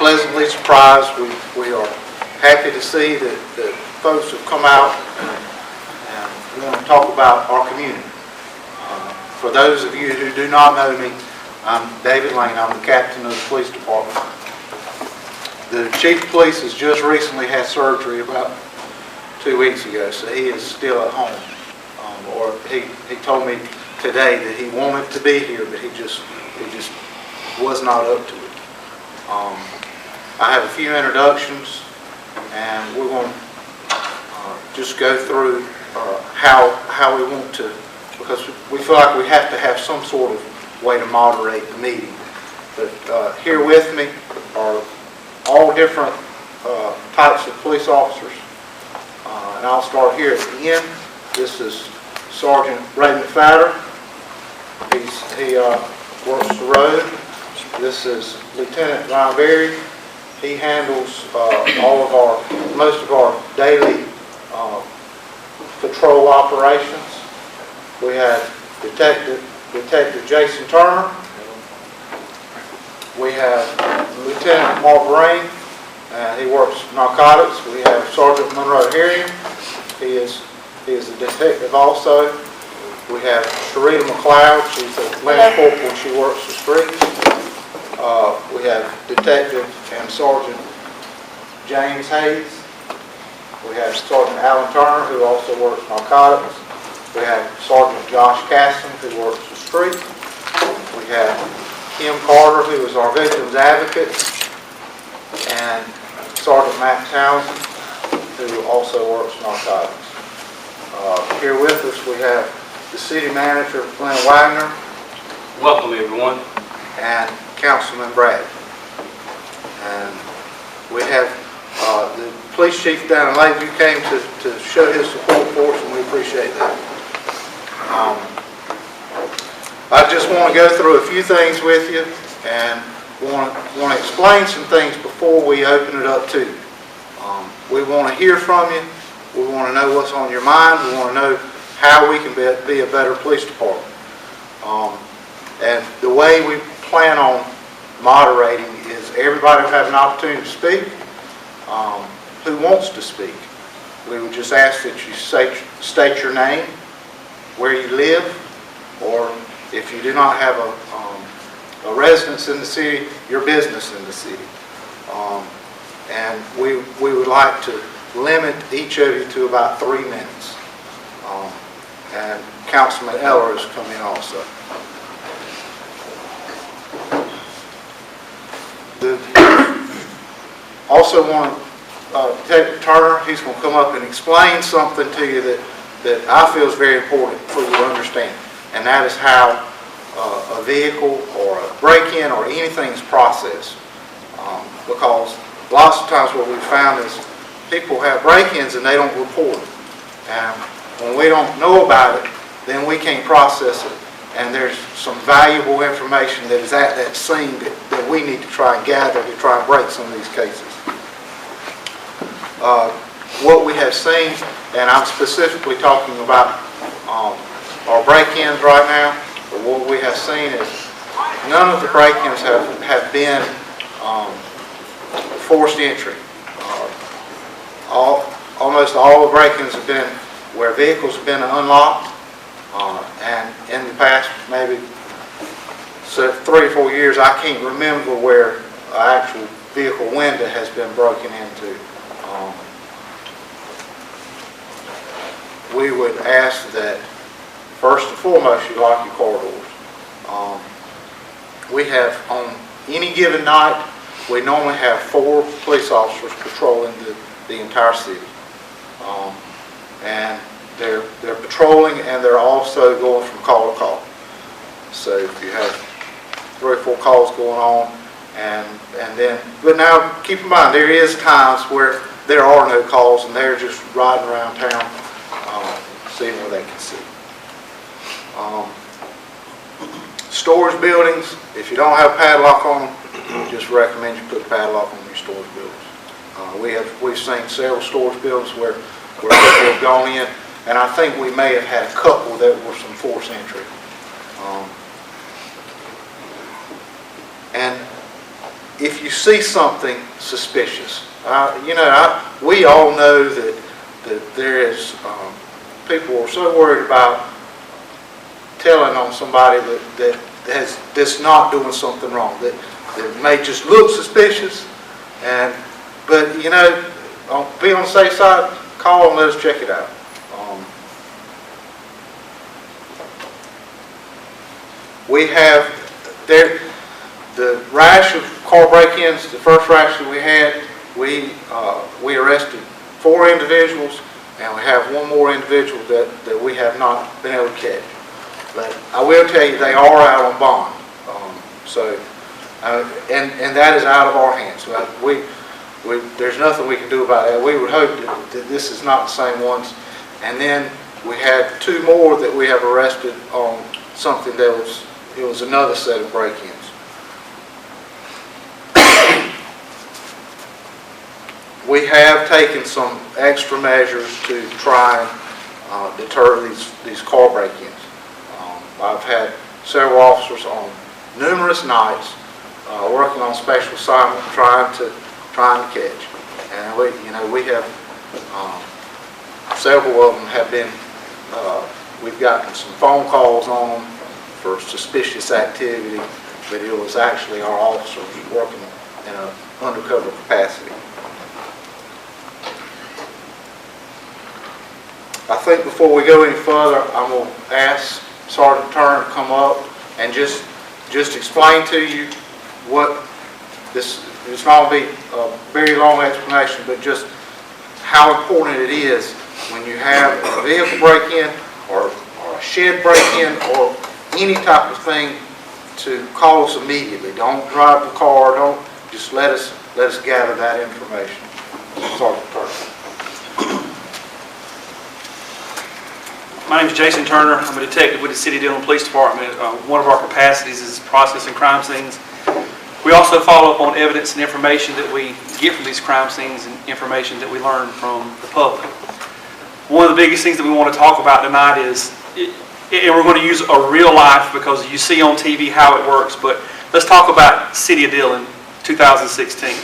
pleasantly surprised. We are happy to see that folks have come out and want to talk about our community. For those of you who do not know me, I'm David Lane. I'm the captain of the police department. The chief of police has just recently had surgery about 2 weeks ago, so he is still at home. Or he told me today that he wanted to be here, but he just was not up to it. I have a few introductions, and we're going to just go through how we want to, because we feel like we have to have some sort of way to moderate the meeting. But here with me are all different types of police officers, and I'll start here at the end. This is Sergeant Ray McFadder. He works the road. This is Lieutenant Ryan Berry. He handles most of our daily patrol operations. We have Detective Jason Turner. We have Lieutenant Mark Rain. He works narcotics. We have Sergeant Monroe Herring. He is a detective also. We have Sharita McLeod. She's a lance corporal and she works the streets. We have Detective and Sergeant James Hayes. We have Sergeant Alan Turner, who also works narcotics. We have Sergeant Josh Casson, who works the street. We have Kim Carter, who is our victims advocate, and Sergeant Matt Townsend, who also works narcotics. Here with us we have the city manager, Glenn Wagner. Welcome, everyone. And Councilman Brad. And we have the police chief down in Lakeview came to show his support for us, and we appreciate that. I just want to go through a few things with you, and want to explain some things before we open it up to you. We want to hear from you. We want to know what's on your mind. We want to know how we can be a better police department. And the way we plan on moderating is everybody will have an opportunity to speak. Who wants to speak? We would just ask that you state your name, where you live, or if you do not have a residence in the city, your business in the city. And we would like to limit each of you to about 3 minutes. And Councilman Eller has come in also. Also want to Detective Turner, he's going to come up and explain something to you that I feel is very important for you to understand. And that is how a vehicle or a break-in or anything is processed. Because lots of times what we found is people have break-ins and they don't report it. And when we don't know about it, then we can't process it. And there's some valuable information that is at that scene that we need to try and gather to try and break some of these cases. What we have seen, and I'm specifically talking about our break-ins right now, but what we have seen is none of the break-ins have been forced entry. Almost all the break-ins have been where vehicles have been unlocked, and in the past maybe 3 or 4 years, I can't remember where an actual vehicle window has been broken into. We would ask that first and foremost you lock your car doors. We have, on any given night, we normally have 4 police officers patrolling the entire city. And they're patrolling, and they're also going from call to call. So if you have 3 or 4 calls going on, and then, but now keep in mind there is times where there are no calls and they're just riding around town, seeing where they can see. Storage buildings, if you don't have a padlock on them, just recommend you put a padlock on your storage buildings. We've seen several storage buildings where people have gone in, and I think we may have had a couple that were some forced entry. And if you see something suspicious, we all know that there is, people are so worried about telling on somebody that's not doing something wrong, that may just look suspicious, but be on the safe side, call and let us check it out. We have the rash of car break-ins, the first rash that we had, we arrested 4 individuals, and we have 1 more individual that we have not been able to catch. But I will tell you, they are out on bond. And that is out of our hands. There's nothing we can do about that. We would hope that this is not the same ones. And then we had 2 more that we have arrested on something that was another set of break-ins. We have taken some extra measures to try and deter these car break-ins. I've had several officers on numerous nights working on special assignment, trying to catch. And we have several of them have been. We've gotten some phone calls on them for suspicious activity, but it was actually our officers working in an undercover capacity. I think before we go any further, I'm going to ask Sergeant Turner to come up and just explain to you what this. It's not going to be a very long explanation, but just how important it is when you have a vehicle break-in or a shed break-in or any type of thing to call us immediately. Don't drive the car. Don't just let us gather that information. Sergeant Turner. My name is Jason Turner. I'm a detective with the City of Dillon Police Department. One of our capacities is processing crime scenes. We also follow up on evidence and information that we get from these crime scenes and information that we learn from the public. One of the biggest things that we want to talk about tonight is, and we're going to use a real life because you see on TV how it works, but let's talk about City of Dillon 2016.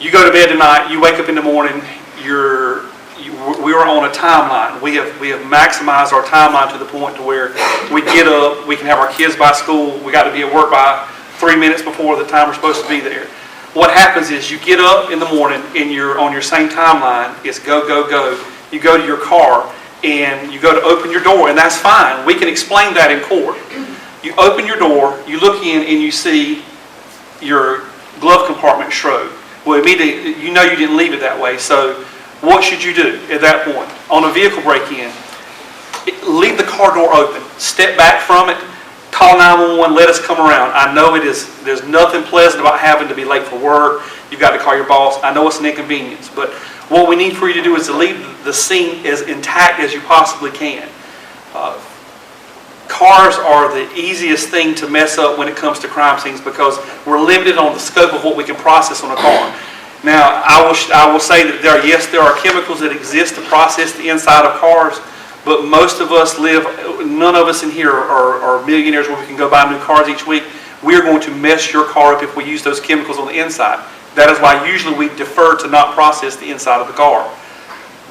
You go to bed tonight, you wake up in the morning, we are on a timeline. We have maximized our timeline to the point to where we get up, we can have our kids by school, we got to be at work by 3 minutes before the time we're supposed to be there. What happens is you get up in the morning and you're on your same timeline. It's go, go, go. You go to your car and you go to open your door, and that's fine. We can explain that in court. You open your door, you look in, and you see your glove compartment shrove. Well, immediately, you know you didn't leave it that way, so what should you do at that point? On a vehicle break-in, leave the car door open. Step back from it. Call 911, let us come around. I know there's nothing pleasant about having to be late for work. You've got to call your boss. I know it's an inconvenience, but what we need for you to do is to leave the scene as intact as you possibly can. Cars are the easiest thing to mess up when it comes to crime scenes because we're limited on the scope of what we can process on a car. Now, I will say that there are chemicals that exist to process the inside of cars, but most of us none of us in here are millionaires where we can go buy new cars each week. We are going to mess your car up if we use those chemicals on the inside. That is why usually we defer to not process the inside of the car.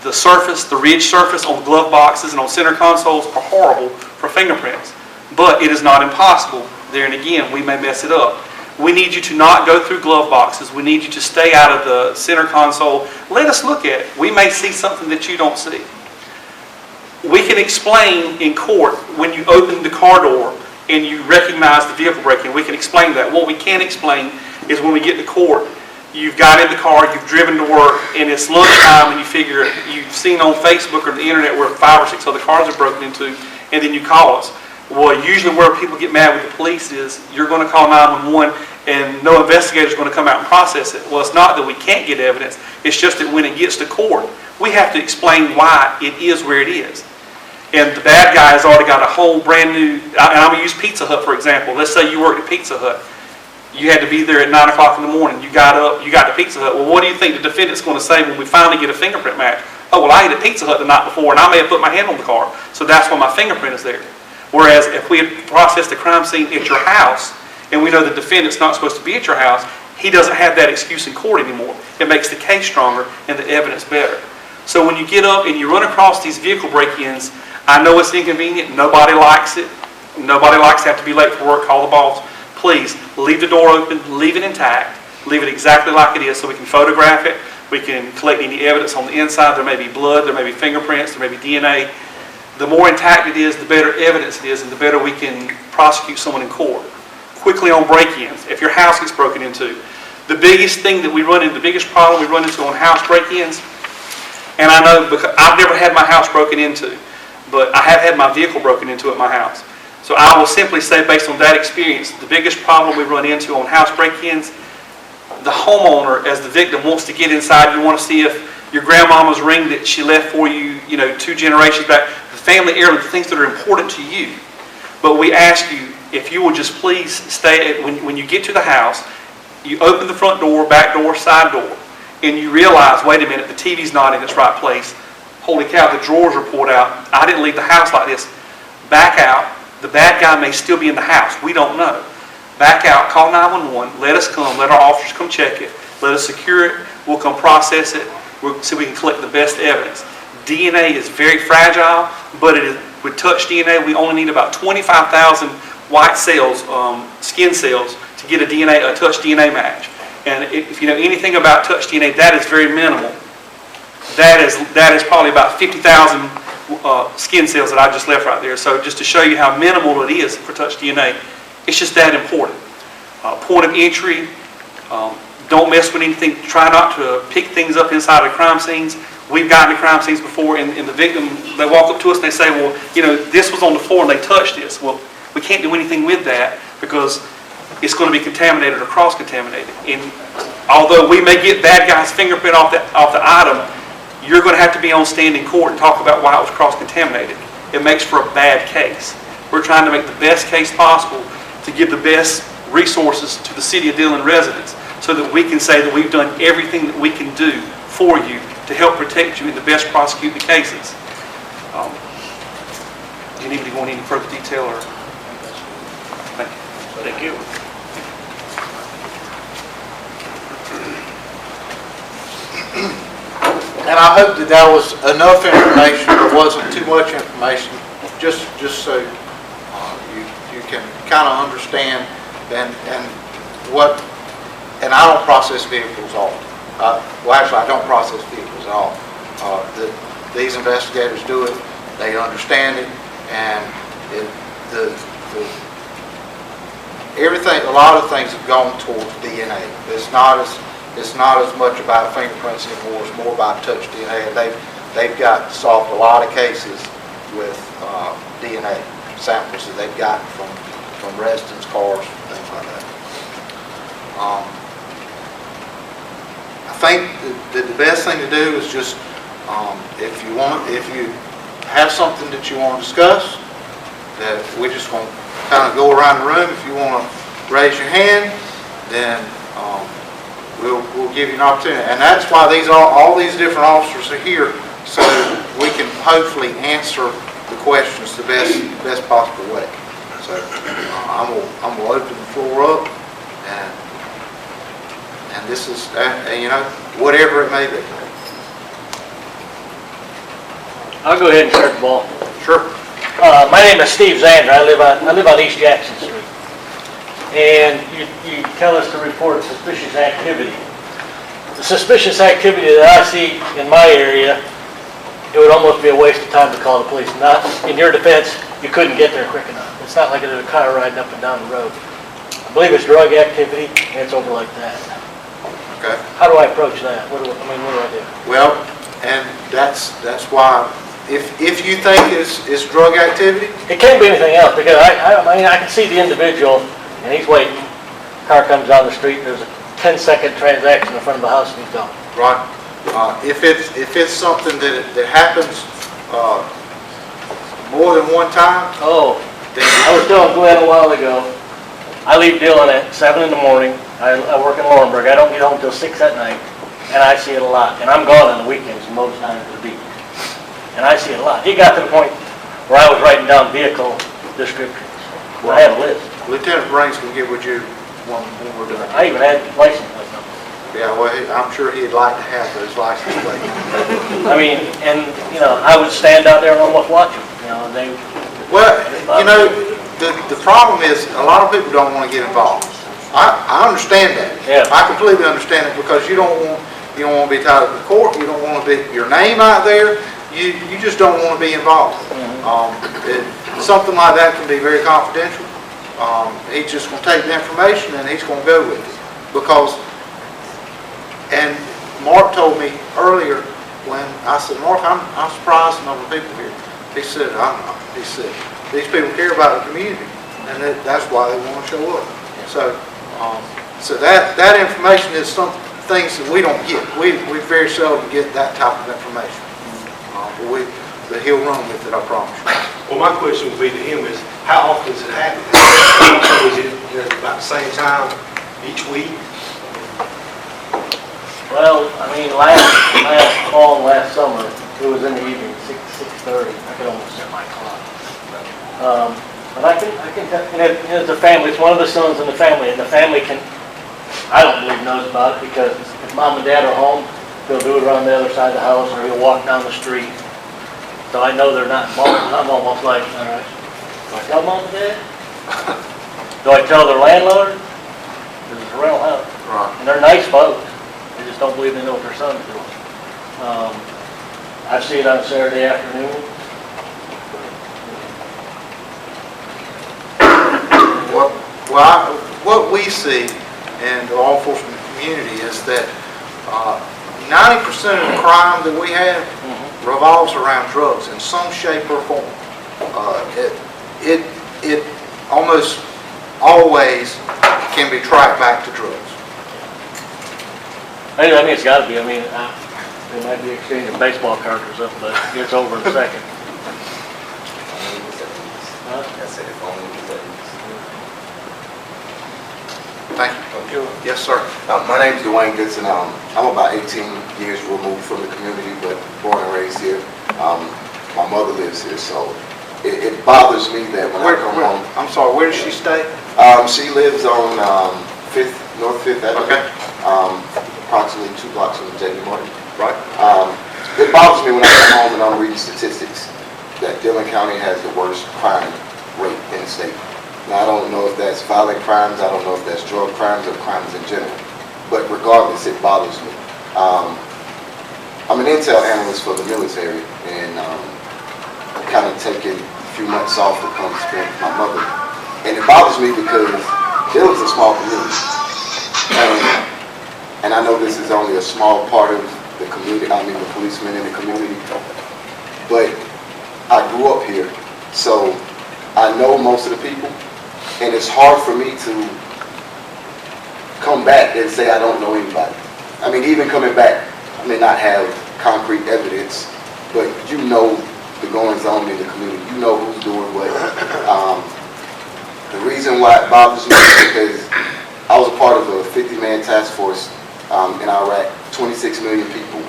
The surface, the ridge surface on glove boxes and on center consoles are horrible for fingerprints, but it is not impossible. There and again, we may mess it up. We need you to not go through glove boxes. We need you to stay out of the center console. Let us look at it. We may see something that you don't see. We can explain in court when you open the car door and you recognize the vehicle break-in. We can explain that. What we can't explain is when we get to court, you've got in the car, you've driven to work, and it's lunchtime, and you figure you've seen on Facebook or the internet where 5 or 6 other cars are broken into, and then you call us. Well, usually where people get mad with the police is you're going to call 911 and no investigator is going to come out and process it. Well, it's not that we can't get evidence. It's just that when it gets to court, we have to explain why it is where it is. And the bad guy has already got a whole brand new, and I'm going to use Pizza Hut for example. Let's say you worked at Pizza Hut. You had to be there at 9 o'clock in the morning. You got up, you got to Pizza Hut. Well, what do you think the defendant's going to say when we finally get a fingerprint match? Oh, well, I ate at Pizza Hut the night before, and I may have put my hand on the car, so that's why my fingerprint is there. Whereas if we had processed the crime scene at your house, and we know the defendant's not supposed to be at your house, he doesn't have that excuse in court anymore. It makes the case stronger and the evidence better. So when you get up and you run across these vehicle break-ins, I know it's inconvenient. Nobody likes it. Nobody likes to have to be late for work, call the boss. Please, leave the door open, leave it intact, leave it exactly like it is so we can photograph it, we can collect any evidence on the inside. There may be blood, there may be fingerprints, there may be DNA. The more intact it is, the better evidence it is, and the better we can prosecute someone in court. Quickly on break-ins, if your house gets broken into, the biggest thing that we run into, the biggest problem we run into on house break-ins, and I know because I've never had my house broken into, but I have had my vehicle broken into at my house. So I will simply say, based on that experience, the biggest problem we run into on house break-ins, the homeowner, as the victim, wants to get inside. You want to see if your grandmama's ring that she left for you, 2 generations back, the family heirloom, the things that are important to you. But we ask you, if you will just please stay, when you get to the house, you open the front door, back door, side door, and you realize, wait a minute, the TV's not in its right place. Holy cow, the drawers are pulled out. I didn't leave the house like this. Back out. The bad guy may still be in the house. We don't know. Back out, call 911, let us come, let our officers come check it, let us secure it, we'll come process it, so we can collect the best evidence. DNA is very fragile, but with touch DNA, we only need about 25,000 white cells, skin cells, to get a touch DNA match. And if you know anything about touch DNA, that is very minimal. That is probably about 50,000 skin cells that I just left right there. So just to show you how minimal it is for touch DNA, it's just that important. Point of entry, don't mess with anything. Try not to pick things up inside of crime scenes. We've gotten to crime scenes before, and the victim, they walk up to us and they say, well, this was on the floor and they touched this. Well, we can't do anything with that because it's going to be contaminated or cross-contaminated. And although we may get bad guy's fingerprint off the item, you're going to have to be on stand in court and talk about why it was cross-contaminated. It makes for a bad case. We're trying to make the best case possible to give the best resources to the city of Dillon residents so that we can say that we've done everything that we can do for you to help protect you and to best prosecute the cases. Do you need me to go into any further detail? Or? Thank you. Thank you. And I hope that that was enough information, or wasn't too much information, just so you can kind of understand and I don't process vehicles all. Well, actually, I don't process vehicles at all. These investigators do it. They understand it, and everything. A lot of things have gone towards DNA. It's not as much about fingerprints anymore. It's more about touch DNA. And they've got solved a lot of cases with DNA samples that they've gotten from residents' cars, things like that. I think that the best thing to do is just if you have something that you want to discuss, that we just want to kind of go around the room. If you want to raise your hand, then we'll give you an opportunity. And that's why all these different officers are here, so we can hopefully answer the questions the best possible way. So I'm gonna open the floor up, and this is whatever it may be. I'll go ahead and start the ball. Sure. My name is Steve Zander. I live on East Jackson Street. And you tell us to report suspicious activity. The suspicious activity that I see in my area, it would almost be a waste of time to call the police. Not in your defense, you couldn't get there quick enough. It's not like there's a car riding up and down the road. I believe it's drug activity, and it's over like that. Okay. How do I approach that? What do I do? Well, and that's why if you think it's drug activity, It can't be anything else, because I can see the individual, and he's waiting. Car comes down the street, there's a 10-second transaction in front of the house, and he's gone. right? If it's something that happens more than one time, Oh, then I was telling Glenn a while ago, I leave Dillon at 7 in the morning. I work in Laurinburg. I don't get home till 6 at night, and I see it a lot. And I'm gone on the weekends most times to the beach. And I see it a lot. It got to the point where I was writing down vehicle descriptions. I have a list. Lieutenant Brains can get with you when we're done. I even had license plate numbers. Yeah, well, I'm sure he'd like to have those license plates. I mean, and, you know, I would stand out there and almost watch them, you know, and they, Well, you know, the problem is, a lot of people don't want to get involved. I understand that. Yeah. I completely understand it, because you don't want to be tied up in court, you don't want to be, your name out there, you just don't want to be involved. Something like that can be very confidential. He's just going to take the information and he's going to go with it. Because, and Mark told me earlier, when I said, Mark, I'm surprised at the number of people here. He said, I'm not. He said, these people care about the community, and that's why they want to show up. So that information is some things that we don't get. We very seldom get that type of information. But he'll run with it, I promise you. Well, my question would be to him is, how often does it happen? So is it, about the same time each week? well, I mean, last summer, it was in the evening, 6:30, I could almost set my clock. But I can tell, and it's a family, it's one of the sons in the family, and the family can, I don't believe knows about it, because if mom and dad are home, he'll do it around the other side of the house, or he'll walk down the street. So I know they're not involved. I'm almost like, all right, do I tell mom and dad? Do I tell their landlord? Because it's a rental house. Right. And they're nice folks. They just don't believe they know what their son's doing. I see it on Saturday afternoon. What we see in the law enforcement community is that 90% of the crime that we have revolves around drugs in some shape or form. It almost always can be tracked back to drugs. I mean, it's got to be. I mean, they might be exchanging baseball cards or something, but it's over in a second. Thank you. Yes, sir. My name is Dwayne Goodson. I'm about 18 years removed from the community, but born and raised here. My mother lives here, so it bothers me that when I come home. I'm sorry, where does she stay? She lives on North 5th Avenue, Okay. approximately 2 blocks from J.B. Martin. Right. It bothers me when I come home and I'm reading statistics that Dillon County has the worst crime rate in the state. Now, I don't know if that's violent crimes, I don't know if that's drug crimes or crimes in general, but regardless, it bothers me. I'm an intel analyst for the military, and I'm kind of taking a few months off to come spend with my mother. And it bothers me because Dillon's a small community. And I know this is only a small part of the community, the policemen in the community, but I grew up here, so I know most of the people. And it's hard for me to come back and say I don't know anybody. I mean, even coming back, I may not have concrete evidence, but you know the goings on in the community. You know who's doing what. The reason why it bothers me is because I was a part of a 50-man task force in Iraq, 26 million people,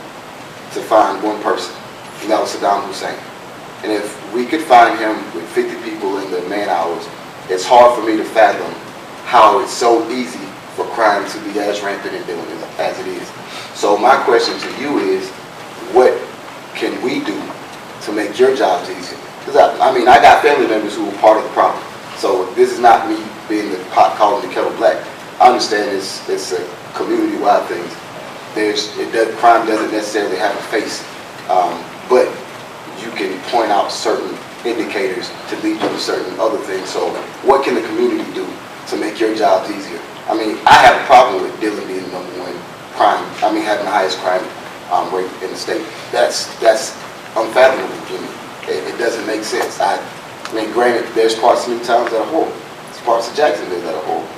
to find one person, and that was Saddam Hussein. And if we could find him with 50 people in the man hours, it's hard for me to fathom how it's so easy for crime to be as rampant in Dillon as it is. So my question to you is, what can we do to make your jobs easier? Because I got family members who are part of the problem. So this is not me being the pot calling the kettle black. I understand it's a community-wide thing. Crime doesn't necessarily have a face, but you can point out certain indicators to lead you to certain other things. So what can the community do to make your jobs easier? I mean, I have a problem with Dillon being the #1 crime, having the highest crime rate in the state. That's unfathomable to me. It doesn't make sense. Granted, there's parts of Newtown that are horrible. There's parts of Jacksonville that are horrible.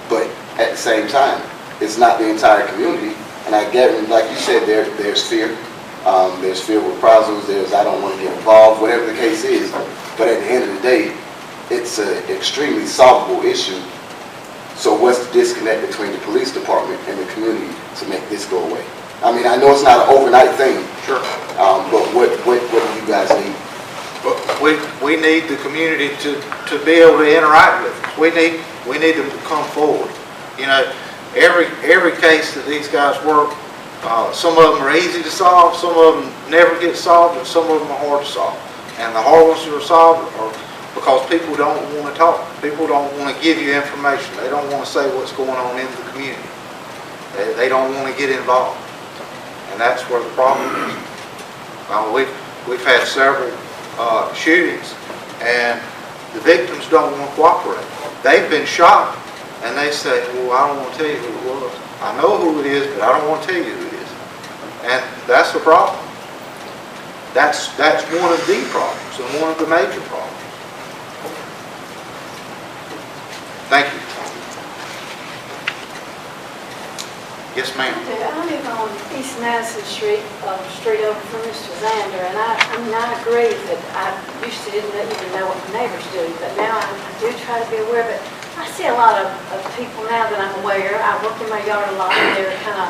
But at the same time, it's not the entire community. And I get, like you said, there's fear. There's fear of reprisals, there's I don't want to get involved, whatever the case is. But at the end of the day, it's an extremely solvable issue. So what's the disconnect between the police department and the community to make this go away? I know it's not an overnight thing. Sure. But what do you guys need? We need the community to be able to interact with us. we need them to come forward. You know, every case that these guys work, some of them are easy to solve, some of them never get solved, and some of them are hard to solve. And the hard ones that are solved are because people don't want to talk. People don't want to give you information. They don't want to say what's going on in the community. They don't want to get involved. And that's where the problem is. We've had several shootings, and the victims don't want to cooperate. They've been shot, and they say, well, I don't want to tell you who it was. I know who it is, but I don't want to tell you who it is. And that's the problem. That's one of the problems, and one of the major problems. Thank you. Yes, ma'am. I live on East Madison Street, straight over from Mr. Zander, and I agree that I used to didn't even know what my neighbors do, but now I do try to be aware. But I see a lot of people now that I'm aware. I work in my yard a lot, and they're kind of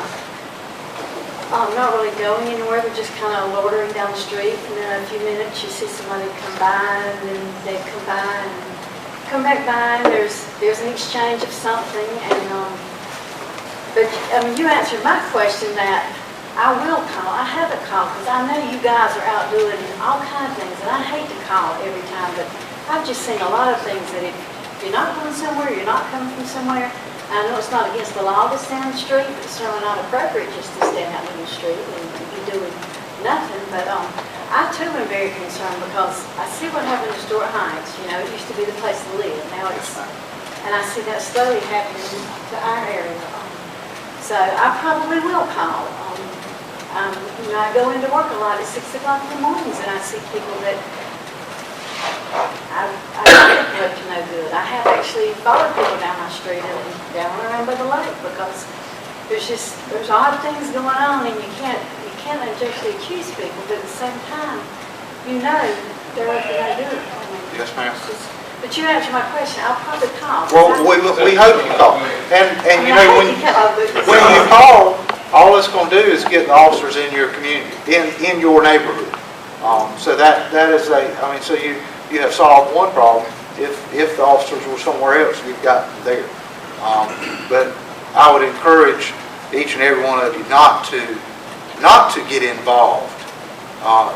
not really going anywhere. They're just kind of loitering down the street, and then in a few minutes you see somebody come by, and then they come by and come back by, and there's an exchange of something, and but I mean, you answered my question that I will call. I haven't called because I know you guys are out doing all kinds of things, and I hate to call every time, but I've just seen a lot of things that if you're not going somewhere, you're not coming from somewhere. I know it's not against the law to stand on the street, but it's certainly not appropriate just to stand out in the street and be doing nothing. But I too am very concerned because I see what happened in Stuart Heights. You know, it used to be the place to live. Now it's, and I see that slowly happening to our area. So I probably will call. You know, I go into work a lot at 6 o'clock in the mornings, and I see people that I don't look to no good. I have actually followed people down my street and down around by the lake because there's odd things going on, and you can't unjustly accuse people, but at the same time, you know they're up to no good. Yes, ma'am. But you answered my question. I'll probably call. Well, we hope you call. And you know, when you call, all it's going to do is get the officers in your community, in your neighborhood. So that is so you have solved one problem. If the officers were somewhere else, you've got them there. But I would encourage each and every one of you not to get involved. I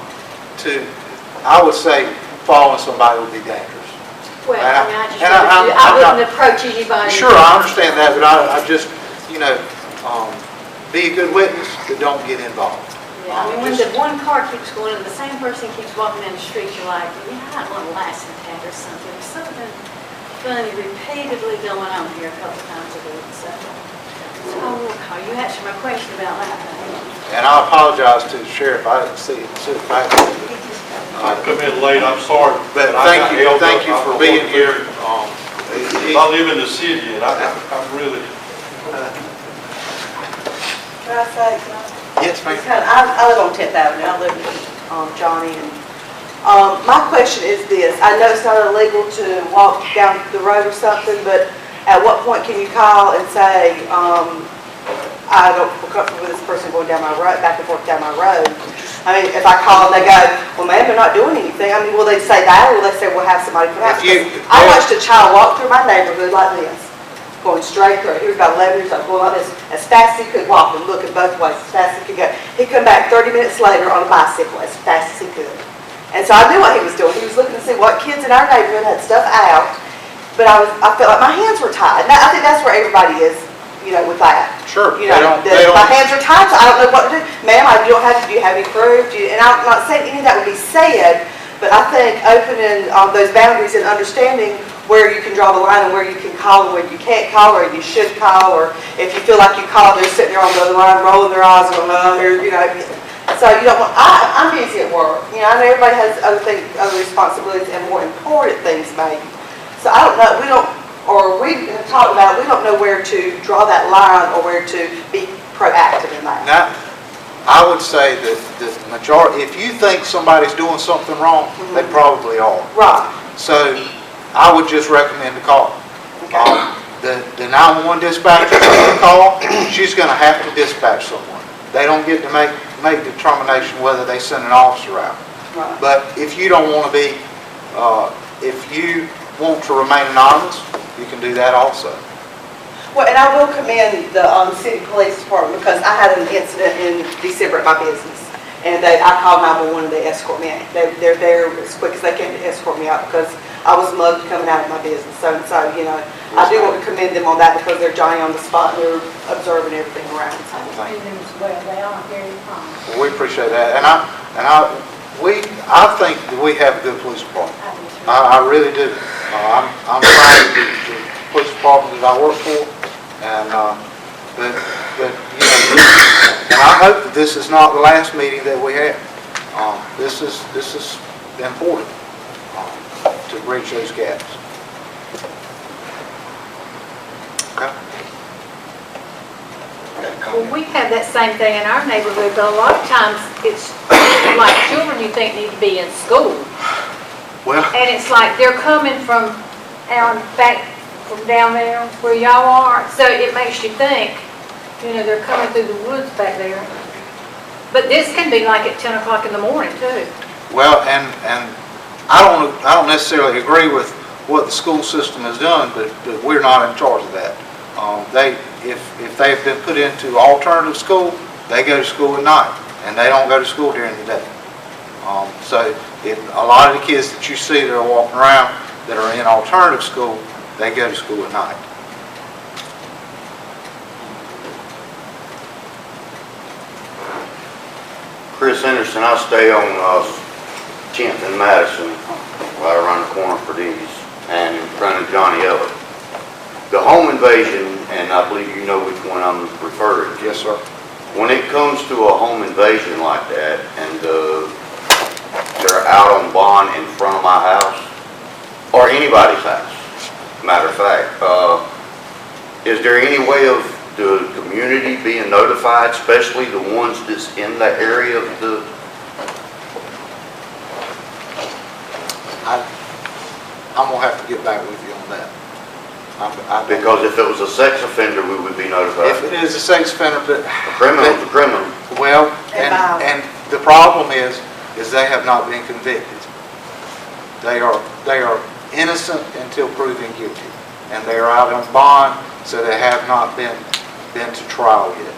would say following somebody would be dangerous. Well, I wouldn't approach anybody. Sure, I understand that, but I just, be a good witness, but don't get involved. Yeah, I mean, when the one car keeps going and the same person keeps walking down the street, you're like, I want a license tag or something. There's something funny repeatedly going on here a couple times a week. So I will call. You answered my question about that. And I apologize to the sheriff. I didn't see it. I come in late, I'm sorry. But thank you for being here. I live in the city, and I'm really... Can I say, Yes, ma'am. I live on 10th Avenue, I live with Johnny, and my question is this: I know it's not illegal to walk down the road or something, but at what point can you call and say, I don't feel comfortable with this person going down my road, back and forth down my road? I mean, if I call and they go, well, ma'am, they're not doing anything. I mean, will they say that, or will they say we'll have somebody come out? I watched a child walk through my neighborhood like this, going straight through. He was about 11 years old, going like this, as fast as he could walk and looking both ways, as fast as he could go. He'd come back 30 minutes later on a bicycle, as fast as he could. And so I knew what he was doing. He was looking to see what kids in our neighborhood had stuff out, but I felt like my hands were tied. Now, I think that's where everybody is, with that. Sure. My hands are tied, so I don't know what to do. Ma'am, do you have any proof? And I'm not saying any of that would be said, but I think opening those boundaries and understanding where you can draw the line and where you can call and where you can't call, or you should call, or if you feel like you call, they're sitting there on the other line rolling their eyes and going, So you don't want, I'm busy at work. I know everybody has other responsibilities and more important things maybe. So I don't know, we have talked about, we don't know where to draw that line or where to be proactive in that. Now, I would say that the majority, if you think somebody's doing something wrong, they probably are. Right. So I would just recommend a call. Okay. The 911 dispatcher is going to call, she's going to have to dispatch someone. They don't get to make the determination whether they send an officer out. Right. But if you don't want to be, if you want to remain anonymous, you can do that also. Well, and I will commend the city police department because I had an incident in December at my business. And I called 911 and they escort me out. They're there as quick as they can to escort me out because I was mugged coming out of my business. So, you know, I do want to commend them on that because they're Johnny on the spot and they're observing everything around. I do them as well, they are very fine. Well, we appreciate that, and I think that we have a good police department. I really do. I'm proud of the police department that I work for, and but you know, and I hope that this is not the last meeting that we have. This is important to bridge those gaps. Okay. Well, we have that same thing in our neighborhood, but a lot of times it's like children you think need to be in school. Well, And it's like they're coming from back from down there where y'all are. So it makes you think, you know, they're coming through the woods back there. But this can be like at 10 o'clock in the morning too. well, and I don't necessarily agree with what the school system has done, but we're not in charge of that. If they've been put into alternative school, they go to school at night, and they don't go to school during the day. So if a lot of the kids that you see that are walking around that are in alternative school, they go to school at night. Chris Henderson, I stay on 10th and Madison, right around the corner for these, and in front of Johnny Elliott. The home invasion, and I believe you know which one I'm referring to. Yes, sir. When it comes to a home invasion like that, and they're out on bond in front of my house, or anybody's house, matter of fact, is there any way of the community being notified, especially the ones that's in the area of the... I'm going to have to get back with you on that. Because if it was a sex offender, we would be notified. If it is a sex offender, but... A criminal's a criminal. Well, and the problem is they have not been convicted. They are innocent until proven guilty, and they are out on bond, so they have not been to trial yet.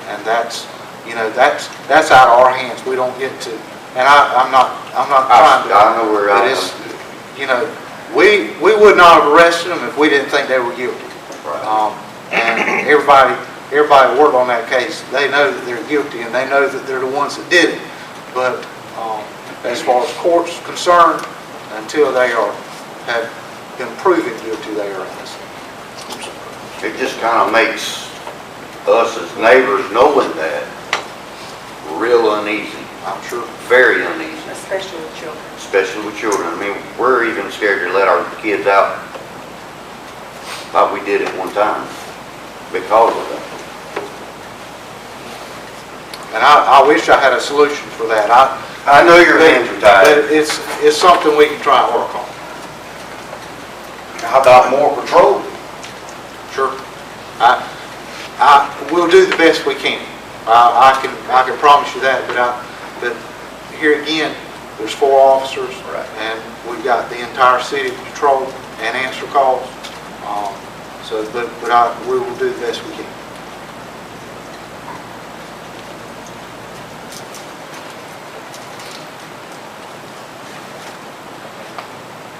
And that's, you know, that's out of our hands. We don't get to. And I'm not trying to. I know where I am. You know, we would not have arrested them if we didn't think they were guilty. Right. And everybody that worked on that case, they know that they're guilty, and they know that they're the ones that did it. But as far as court's concerned, until they have been proven guilty, they are innocent. It just kind of makes us as neighbors knowing that real uneasy. I'm sure. Very uneasy. Especially with children. Especially with children. I mean, we're even scared to let our kids out like we did at one time because of that. And I wish I had a solution for that. I know your hands are tied. But it's something we can try and work on. How about more patrol? Sure. We'll do the best we can. I can promise you that. But here again, there's 4 officers, right, and we've got the entire city to patrol and answer calls. We will do the best we can.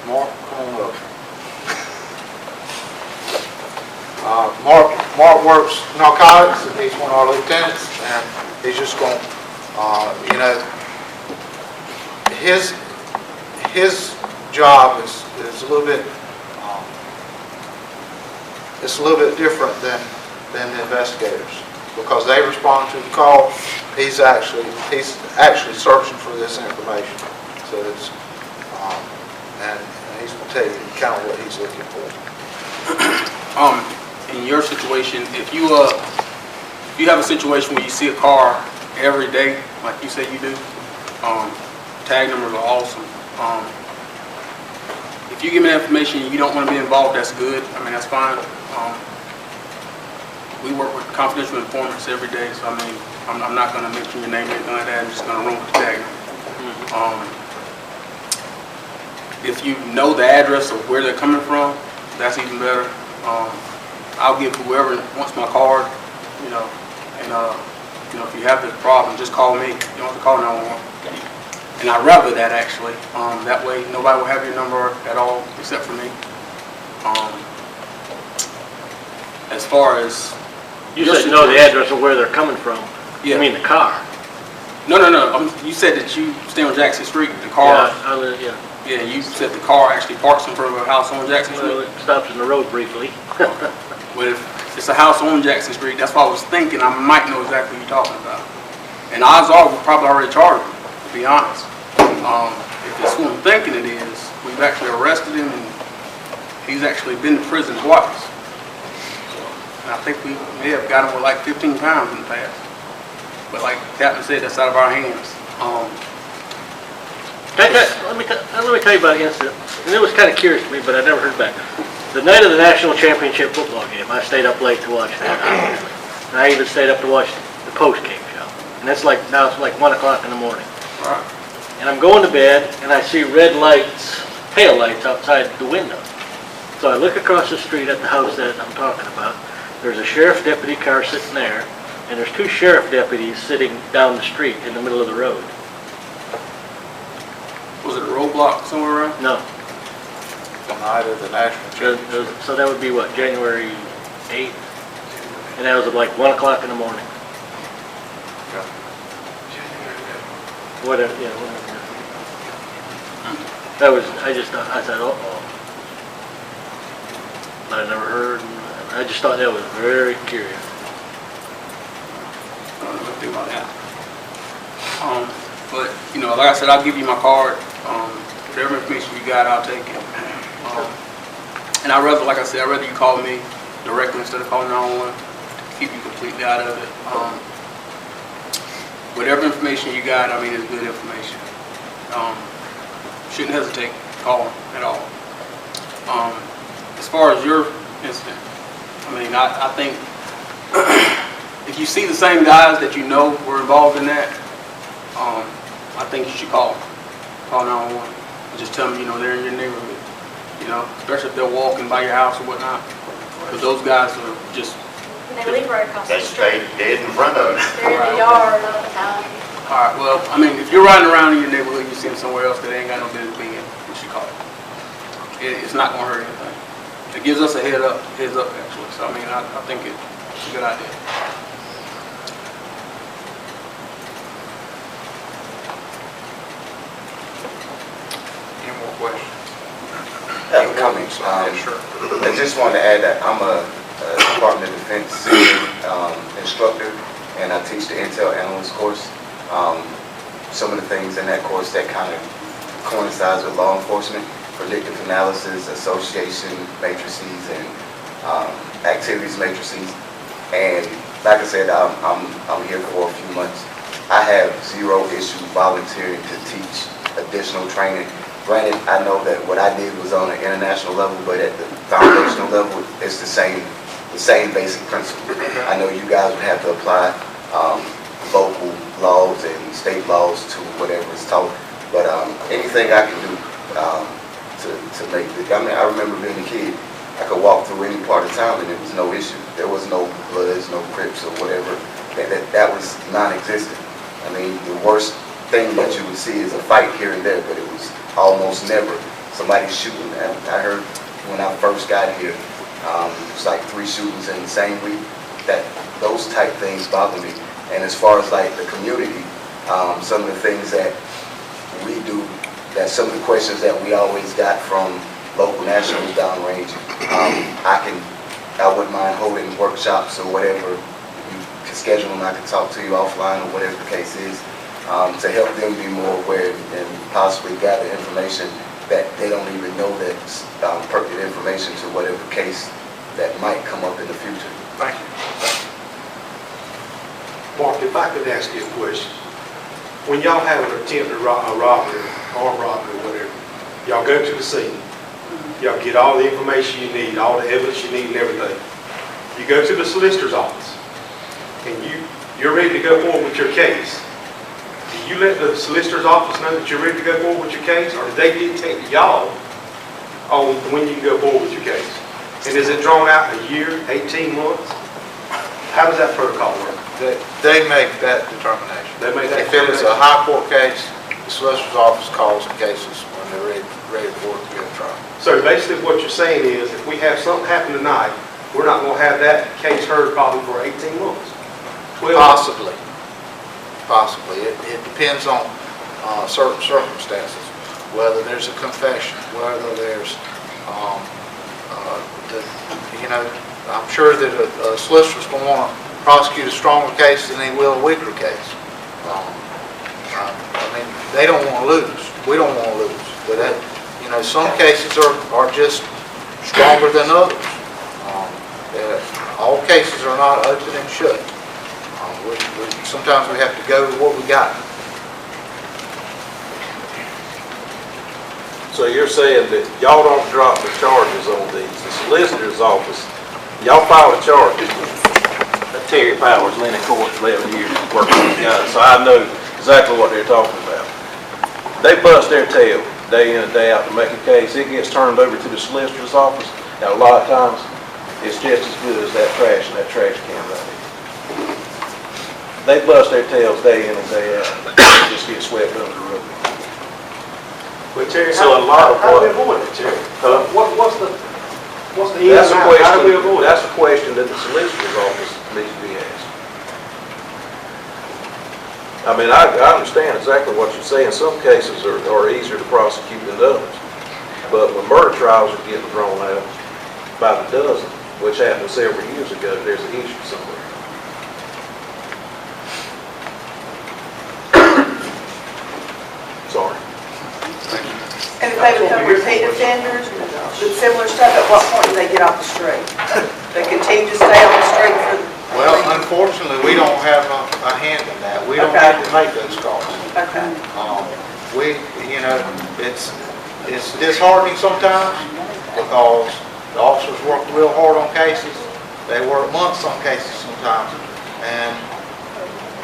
Mark, come on up. Mark works narcotics, and he's one of our lieutenants, and he's just going, you know, his job is a little bit, it's a little bit different than the investigators, because they respond to the call. He's actually searching for this information. So it's, and he's going to tell you kind of what he's looking for. In your situation, if you have a situation where you see a car every day, like you say you do, tag numbers are awesome. If you give me that information and you don't want to be involved, that's good. I mean, that's fine. We work with confidential informants every day, so I mean, I'm not going to mention your name or anything like that. I'm just going to run with the tag number. if you know the address of where they're coming from, that's even better. I'll give whoever wants my card, you know, and, you know, if you have this problem, just call me. You don't have to call 911. And I'd rather that, actually. That way, nobody will have your number at all except for me. As far as... You said know the address of where they're coming from. Yeah. You mean the car? No. You said that you stay on Jackson Street, the car... Yeah. Yeah, you said the car actually parks in front of a house on Jackson Street? Well, it stops in the road briefly. Well, if it's a house on Jackson Street, that's why I was thinking I might know exactly what you're talking about. And odds are we'll probably already charge him, to be honest. If it's who I'm thinking it is, we've actually arrested him and he's actually been to prison twice. And I think we may have got him with like 15 pounds in the past. But like Captain said, that's out of our hands. Let me tell you about an incident, and it was kind of curious to me, but I never heard back. The night of the national championship football game, I stayed up late to watch that. And I even stayed up to watch the post-game show. And it's like, now it's like 1 o'clock in the morning. Right. And I'm going to bed, and I see red lights, tail lights outside the window. So I look across the street at the house that I'm talking about. There's a sheriff deputy car sitting there, and there's 2 sheriff deputies sitting down the street in the middle of the road. Was it a roadblock somewhere around? No. The night of the national championship. So that would be what, January 8th? And that was at like 1 o'clock in the morning. Whatever, yeah, whatever. That was, I just thought, I said, uh-oh. I never heard, I just thought that was very curious. I don't know what to do about that. But, you know, like I said, I'll give you my card. Whatever information you got, I'll take it. And I'd rather, like I said, I'd rather you call me directly instead of calling 911 to keep you completely out of it. Whatever information you got, I mean, it's good information. Shouldn't hesitate to call at all. As far as your incident, I mean, I think if you see the same guys that you know were involved in that, I think you should call 911 and just tell them, you know, they're in your neighborhood, you know, especially if they're walking by your house or whatnot, because those guys are just... They live right across the They street. stay dead in front of it. They're in the yard all the time. All right, well, I mean, if you're riding around in your neighborhood, you see them somewhere else that ain't got no business being in, you should call it. It's not gonna hurt anything. It gives us a heads up actually, so I mean, I think it's a good idea. Any more questions? I have a comment. Sure. I just wanted to add that I'm a Department of Defense senior instructor, and I teach the Intel Analyst course. Some of the things in that course that kind of coincides with law enforcement, predictive analysis, association matrices, and activities matrices. And like I said, I'm here for a few months. I have zero issue volunteering to teach additional training. Granted, I know that what I did was on an international level, but at the foundational level, it's the same basic principle. I know you guys would have to apply local laws and state laws to whatever is taught, but anything I can do to make it. I mean, I remember being a kid, I could walk through any part of town and it was no issue. There was no Bloods, no Crips or whatever. That was non-existent. I mean, the worst thing that you would see is a fight here and there, but it was almost never somebody shooting. I heard when I first got here, it was like 3 shootings in the same week. Those type things bother me. And as far as like the community, some of the things that we do, that some of the questions that we always got from local nationals downrange, I wouldn't mind holding workshops or whatever. You can schedule them, I can talk to you offline or whatever the case is, to help them be more aware and possibly gather information that they don't even know that's pertinent information to whatever case that might come up in the future. Thank you. Mark, if I could ask you a question. When y'all have an attempted robbery, armed robbery, or whatever, y'all go to the scene. Y'all get all the information you need, all the evidence you need and everything. You go to the solicitor's office, and you're ready to go forward with your case. Do you let the solicitor's office know that you're ready to go forward with your case, or did they dictate to y'all on when you can go forward with your case? And is it drawn out a year, 18 months? How does that protocol work? They make that determination. They make that If it is a high court case, the solicitor's office calls the cases when they're ready for it to go to trial. So basically what you're saying is, if we have something happen tonight, we're not gonna have that case heard probably for 18 months? 12 months? Possibly. It depends on certain circumstances, whether there's a confession, whether there's, I'm sure that a solicitor's going to want to prosecute a stronger case than he will a weaker case. They don't want to lose. We don't want to lose. But some cases are just stronger than others. All cases are not open and shut. Sometimes we have to go with what we got. So you're saying that y'all don't drop the charges on these, the solicitor's office, y'all file a charge. Terry Powers, Lenny Court, 11 years working with the guys, so I know exactly what they're talking about. They bust their tail day in and day out to make a case. It gets turned over to the solicitor's office, and a lot of times it's just as good as that trash in that trash can right there. They bust their tails day in and day out. It just gets swept under the rug. But Terry, So a lot of how do we what- avoid it, Terry? Huh? What's the That's end a amount? How do we question, avoid it? that's a question that the solicitor's office needs to be asked. I mean, I understand exactly what you're saying. Some cases are easier to prosecute than others. But when murder trials are getting thrown out by the dozen, which happened several years ago, there's an issue somewhere. Sorry. And if they become repeat offenders, with similar stuff, at what point do they get off the street? They continue to stay on the street for the... Well, unfortunately, we don't have a hand in that. We don't Okay. get to make those calls. Okay. It's disheartening sometimes because the officers work real hard on cases. They work months on cases sometimes, and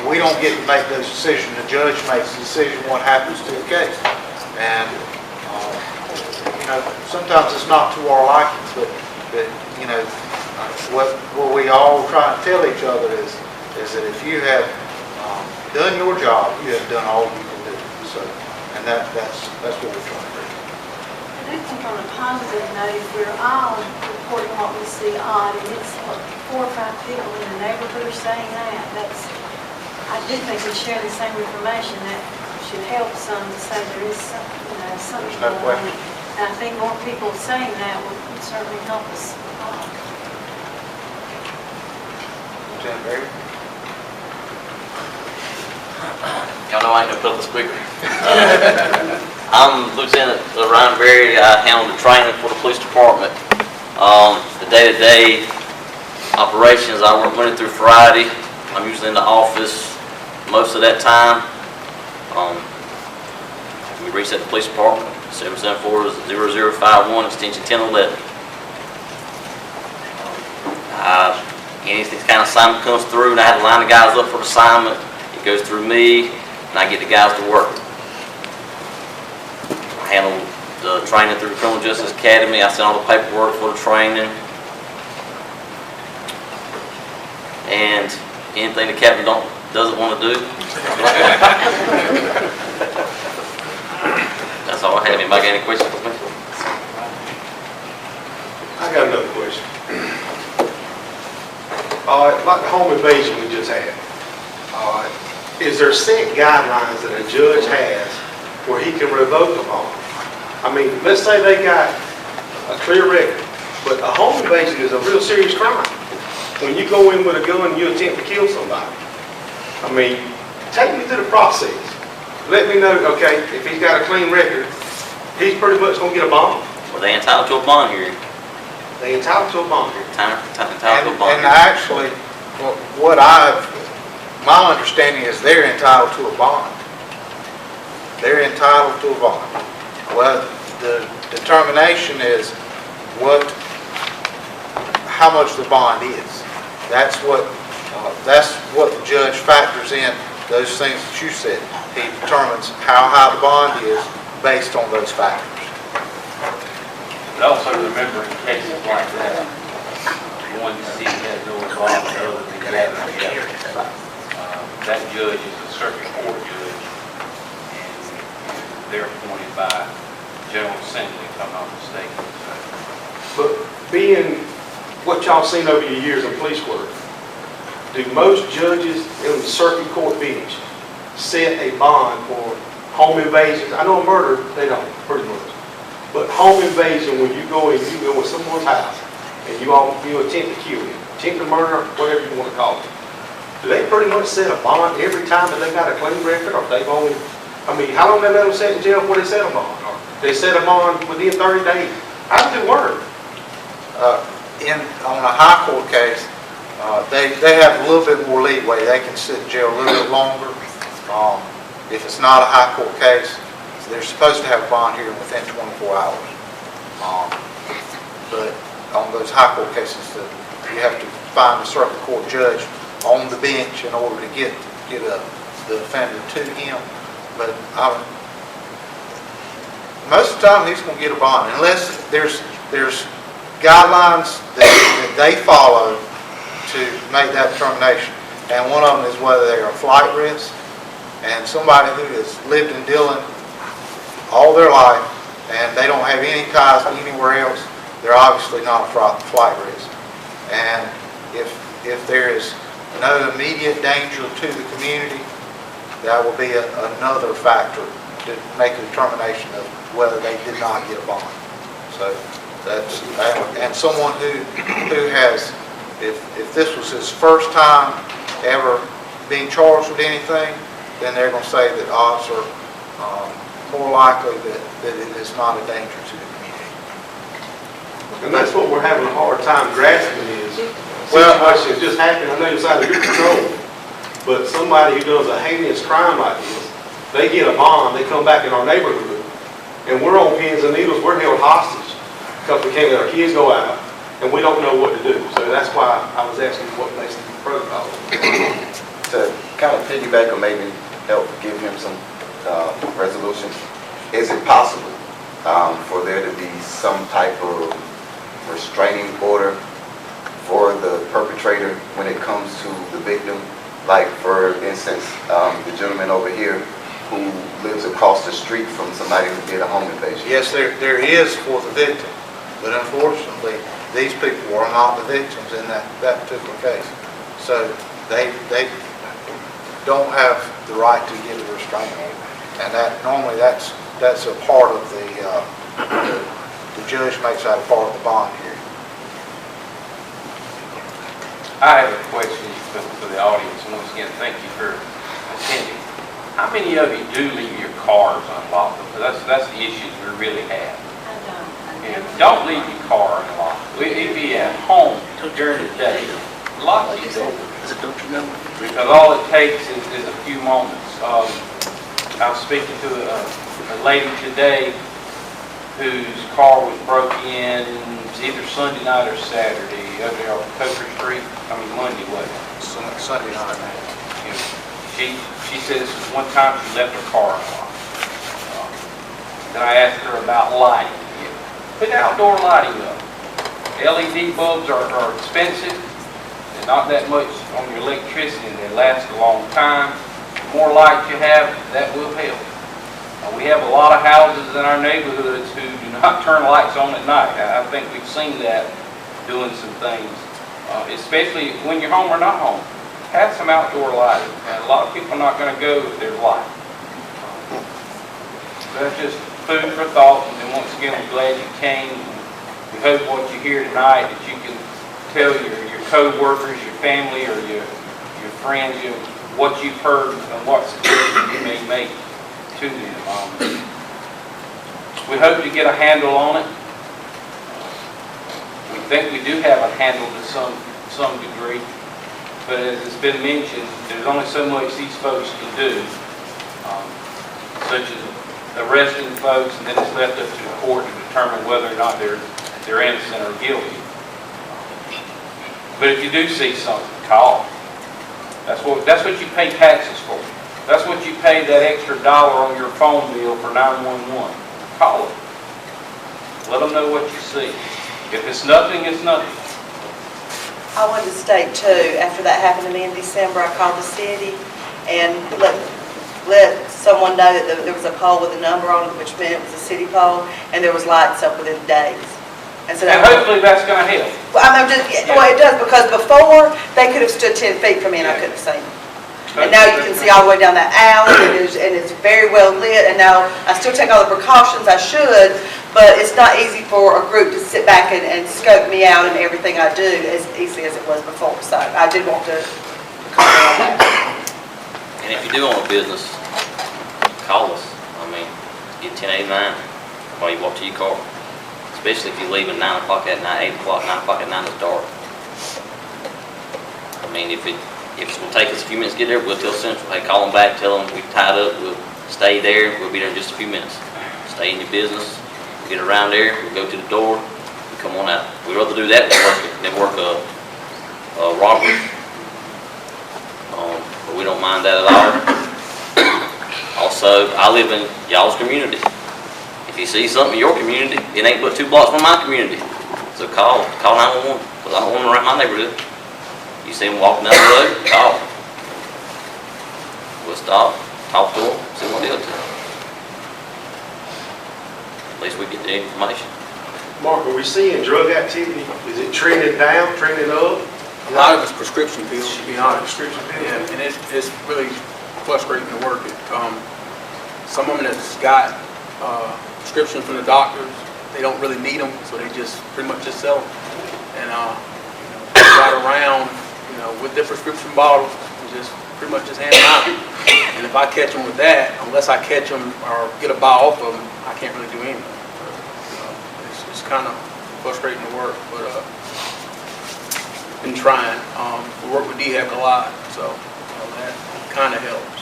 we don't get to make those decisions. The judge makes the decision what happens to the case. And, sometimes it's not to our likings, but what we all try and tell each other is that if you have done your job, you have done all you can do. So, and that's what we're trying to do. I do think on a positive note, if we're all reporting what we see odd, and it's what, 4 or 5 people in the neighborhood are saying that, I do think we share the same information that should help some to say there is something There's no going on. question. And I think more people saying that would certainly help us. Lieutenant Barry? Y'all know I ain't no public speaker. I'm Lieutenant Ryan Berry. I handle the training for the police department. The day-to-day operations, I work Monday through Friday. I'm usually in the office most of that time. We reach at the police department, 774-0051, extension 1011. Any kind of assignment comes through and I have to line the guys up for the assignment, it goes through me and I get the guys to work. I handle the training through the Criminal Justice Academy. I send all the paperwork for the training. And anything the captain doesn't want to do. That's all I have. Anybody got any questions for me? I got another question. Like the home invasion we just had, is there set guidelines that a judge has where he can revoke a bond? I mean, let's say they got a clear record, but a home invasion is a real serious crime. When you go in with a gun and you attempt to kill somebody, I mean, take me through the process. Let me know, okay, if he's got a clean record, he's pretty much going to get a bond. Well, they entitled to a bond hearing. They entitled to a bond hearing. Entitled to a bond And hearing. actually, my understanding is they're entitled to a bond. They're entitled to a bond. Well, the determination is how much the bond is. That's what the judge factors in those things that you said. He determines how high the bond is based on those factors. But also remember in cases like that, one city has no involvement other than gathering evidence. That judge is a circuit court judge, and they're appointed by General Assembly, if I'm not mistaken. But being what y'all seen over your years in police work, do most judges in the circuit court bench set a bond for home invasions? I know a murder, they don't, pretty much. But home invasion, when you go in someone's house and you attempt to kill him, attempt to murder, whatever you want to call it, do they pretty much set a bond every time that they got a clean record, or they've only, I mean, how long they let them sit in jail before they set a bond? Or they set a bond within 30 days? How does it work? On a high court case, they have a little bit more leeway. They can sit in jail a little bit longer. If it's not a high court case, they're supposed to have a bond hearing within 24 hours. But on those high court cases, you have to find a circuit court judge on the bench in order to get the offender to him. But most of the time, he's going to get a bond unless there's guidelines that they follow to make that determination. And one of them is whether they are a flight risk. And somebody who has lived in Dillon all their life and they don't have any ties to anywhere else, they're obviously not a flight risk. And if there is no immediate danger to the community, that will be another factor to make a determination of whether they did not get a bond. So that's, and someone who has, if this was his first time ever being charged with anything, then they're going to say that odds are more likely that it is not a danger to the community. And that's what we're having a hard time grasping is, situation just happened, I know it's out of your control, but somebody who does a heinous crime like this, they get a bond, they come back in our neighborhood, and we're on pins and needles, we're held hostage because we can't let our kids go out, and we don't know what to do. So that's why I was asking what makes the protocol. To kind of piggyback or maybe help give him some resolution, is it possible for there to be some type of restraining order for the perpetrator when it comes to the victim? Like, for instance, the gentleman over here who lives across the street from somebody who did a home invasion. Yes, there is for the victim, but unfortunately, these people are not the victims in that particular case. So they don't have the right to get a restraining order, and normally that's a part of the judge makes that a part of the bond hearing. I have a question for the audience, and once again, thank you for attending. How many of you do leave your cars unlocked? Because that's the issues we really have. And don't leave your car unlocked. If you're at home during the day, lock your door. Because all it takes is a few moments. I was speaking to a lady today whose car was broke in either Sunday night or Saturday over there on Coker Street. I mean Monday, wasn't it? Sunday night. You know, she said this was one time she left her car unlocked. Then I asked her about lighting. Put outdoor lighting up. LED bulbs are expensive. They're not that much on your electricity, and they last a long time. The more light you have, that will help. We have a lot of houses in our neighborhoods who do not turn lights on at night. I think we've seen that doing some things, especially when you're home or not home. Have some outdoor lighting. And a lot of people are not going to go if there's light. That's just food for thought. And then once again, I'm glad you came. We hope what you hear tonight that you can tell your co-workers, your family, or your friends, what you've heard and what suggestions you may make to them. We hope to get a handle on it. We think we do have a handle to some degree, but as it's been mentioned, there's only so much these folks can do, such as arresting folks, and then it's left up to the court to determine whether or not they're innocent or guilty. But if you do see something, call. That's what you pay taxes for. That's what you paid that extra dollar on your phone bill for 911. Call it. Let them know what you see. If it's nothing, it's nothing. I wanted to state too, after that happened to me in December, I called the city and let someone know that there was a pole with a number on it, which meant it was a city pole, and there was lights up within days. And so And hopefully that's gonna help. well, I mean, well, it does, because before, they could have stood 10 feet from me and I couldn't have seen them. And now you can see all the way down that alley, and it's very well lit, and now I still take all the precautions I should, but it's not easy for a group to sit back and scope me out and everything I do as easily as it was before. So I did want to comment on that. And if you do own a business, call us. I mean, get 1089 while you walk to your car. Especially if you leave at 9 o'clock at night, 8 o'clock, 9 o'clock at night, it's dark. I mean, if it's going to take us a few minutes to get there, we'll tell Central, hey, call them back, tell them we've tied up, we'll stay there, we'll be there in just a few minutes. Stay in your business, get around there, we'll go to the door, and come on out. We'd rather do that than work a robbery. But we don't mind that at all. Also, I live in y'all's community. If you see something in your community, it ain't but 2 blocks from my community. So call 911, because I don't want them around my neighborhood. You see them walking down the road, call. We'll stop, talk to them, see what they'll do. At least we get the information. Mark, are we seeing drug activity? Is it trending down, trending up? A lot of it's prescription pills, to be honest. Prescription pills? Yeah, and it's really frustrating to work it. Some of them that's got prescriptions from the doctors, they don't really need them, so they just pretty much just sell them. And they ride around, with their prescription bottles, and just pretty much just hand them out. And if I catch them with that, unless I catch them or get a buy off of them, I can't really do anything. It's kind of frustrating to work, but been trying. We work with DHEC a lot, so that kind of helps.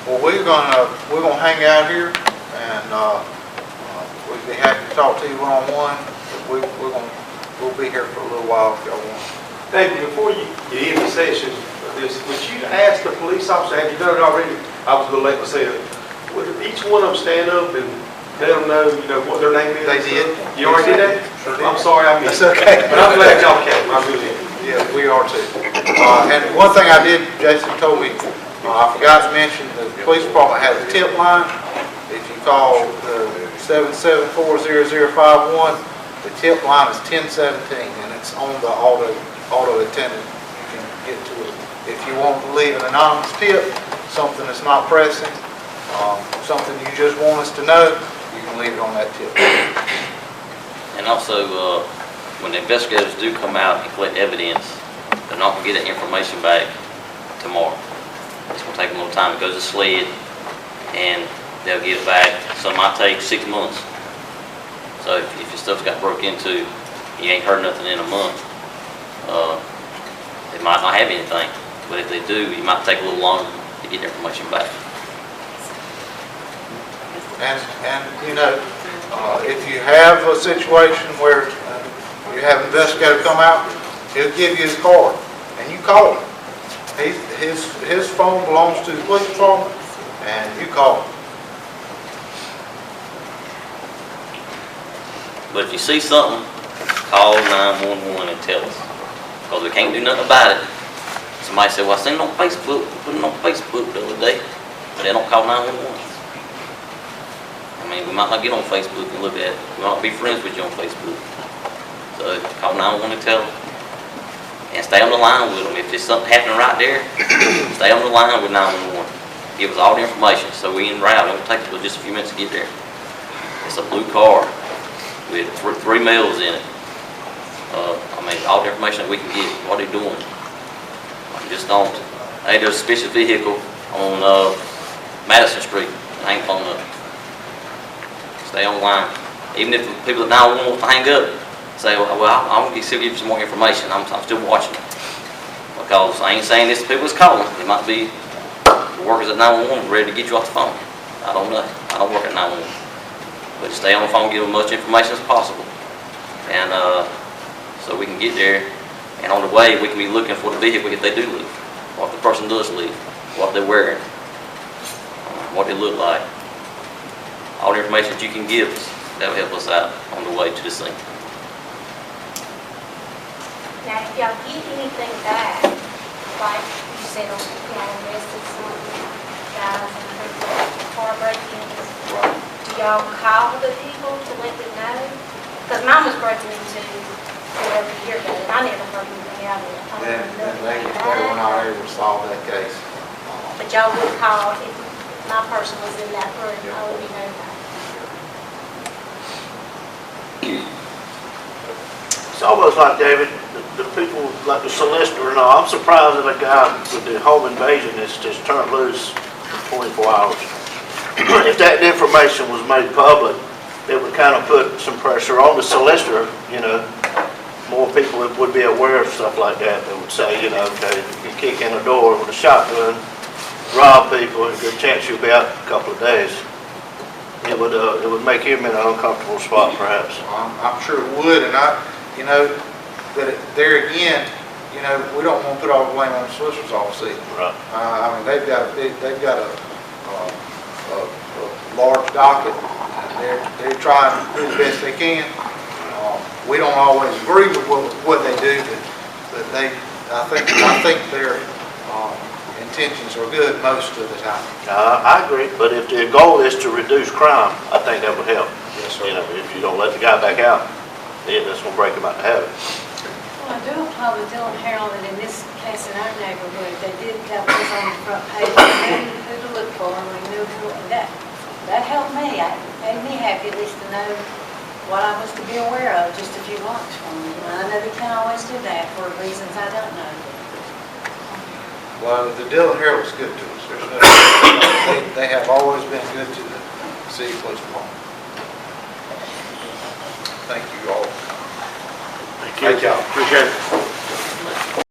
Well, we're gonna hang out here, and we'd be happy to talk to you one-on-one. We'll be here for a little while if y'all want. David, before you end the session, would you ask the police officer, have you done it already? I was gonna let them say it. Would each one of them stand up and let them know, what their name is? They did. You already did that? Sure did. I'm sorry, I missed That's it. okay. But I'm glad y'all came, I really am. Yeah, we are too. And one thing I did, Jason told me, I forgot to mention, the police department has a tip line. If you call the 774-0051, the tip line is 1017, and it's on the auto attendant. You can get to it. If you want to leave an anonymous tip, something that's not pressing, something you just want us to know, you can leave it on that tip. And also, when the investigators do come out and collect evidence, they're not going to get that information back tomorrow. It's going to take them a little time. It goes to SLED, and they'll get it back. Some might take 6 months. So if your stuff's got broke into, you ain't heard nothing in a month, they might not have anything. But if they do, you might take a little longer to get the information back. And if you have a situation where you have an investigator come out, he'll give you his card, and you call him. His phone belongs to the police department, and you call him. But if you see something, call 911 and tell us. Because we can't do nothing about it. Somebody said, well, I seen it on Facebook, put it on Facebook the other day, but they don't call 911. I mean, we might not get on Facebook and look at it. We might not be friends with you on Facebook. So call 911 and tell them. And stay on the line with them. If there's something happening right there, stay on the line with 911. Give us all the information so we en route. It will take us just a few minutes to get there. It's a blue car with 3 males in it. I mean, all the information that we can get, what they're doing. Just don't. Hey, there's a suspicious vehicle on Madison Street. I ain't phone up. Stay on the line. Even if the people at 911 want to hang up, say, well, I'm going to give you some more information. I'm still watching it. Because I ain't saying this to people that's calling. It might be the workers at 911 ready to get you off the phone. I don't know. I don't work at 911. But just stay on the phone, give them as much information as possible. And so we can get there. And on the way, we can be looking for the vehicle if they do leave. Or if the person does leave. what they're wearing, what they look like. All the information that you can give us, that will help us out on the way to the scene. Now, if y'all get anything back, like you said, arrested some guys and car break-ins, do y'all call the people to let them know? Because mine was broken into over a year ago, and I never heard anything out of it. They were not able to solve that case. But y'all would call if my person was in that room, I would be notified. It's almost like, David, the people, like the solicitor and all, I'm surprised that a guy with the home invasion is just turned loose for 24 hours. If that information was made public, it would kind of put some pressure on the solicitor, more people would be aware of stuff like that. They would say, okay, you kick in a door with a shotgun, rob people, and a good chance you'll be out in a couple of days. It would make him in an uncomfortable spot, perhaps. I'm sure it would, and but there again, we don't want to put all the blame on the solicitor's office either. Right. I mean, they've got a large docket, and they're trying to do the best they can. We don't always agree with what they do, but I think their intentions are good most of the time. I agree, but if the goal is to reduce crime, I think that would help. Yes, sir. If you don't let the guy back out, then that's gonna break him out of habit. Well, I do applaud the Dillon Herald that in this case in our neighborhood, they did have this on the front page. We knew who to look for, and we knew who, that helped me. It made me happy at least to know what I was to be aware of just a few blocks from me. And I know they can't always do that for reasons I don't know. Well, the Dillon Herald's good to us. They have always been good to the city police department. Thank you all. Thank y'all. Appreciate it.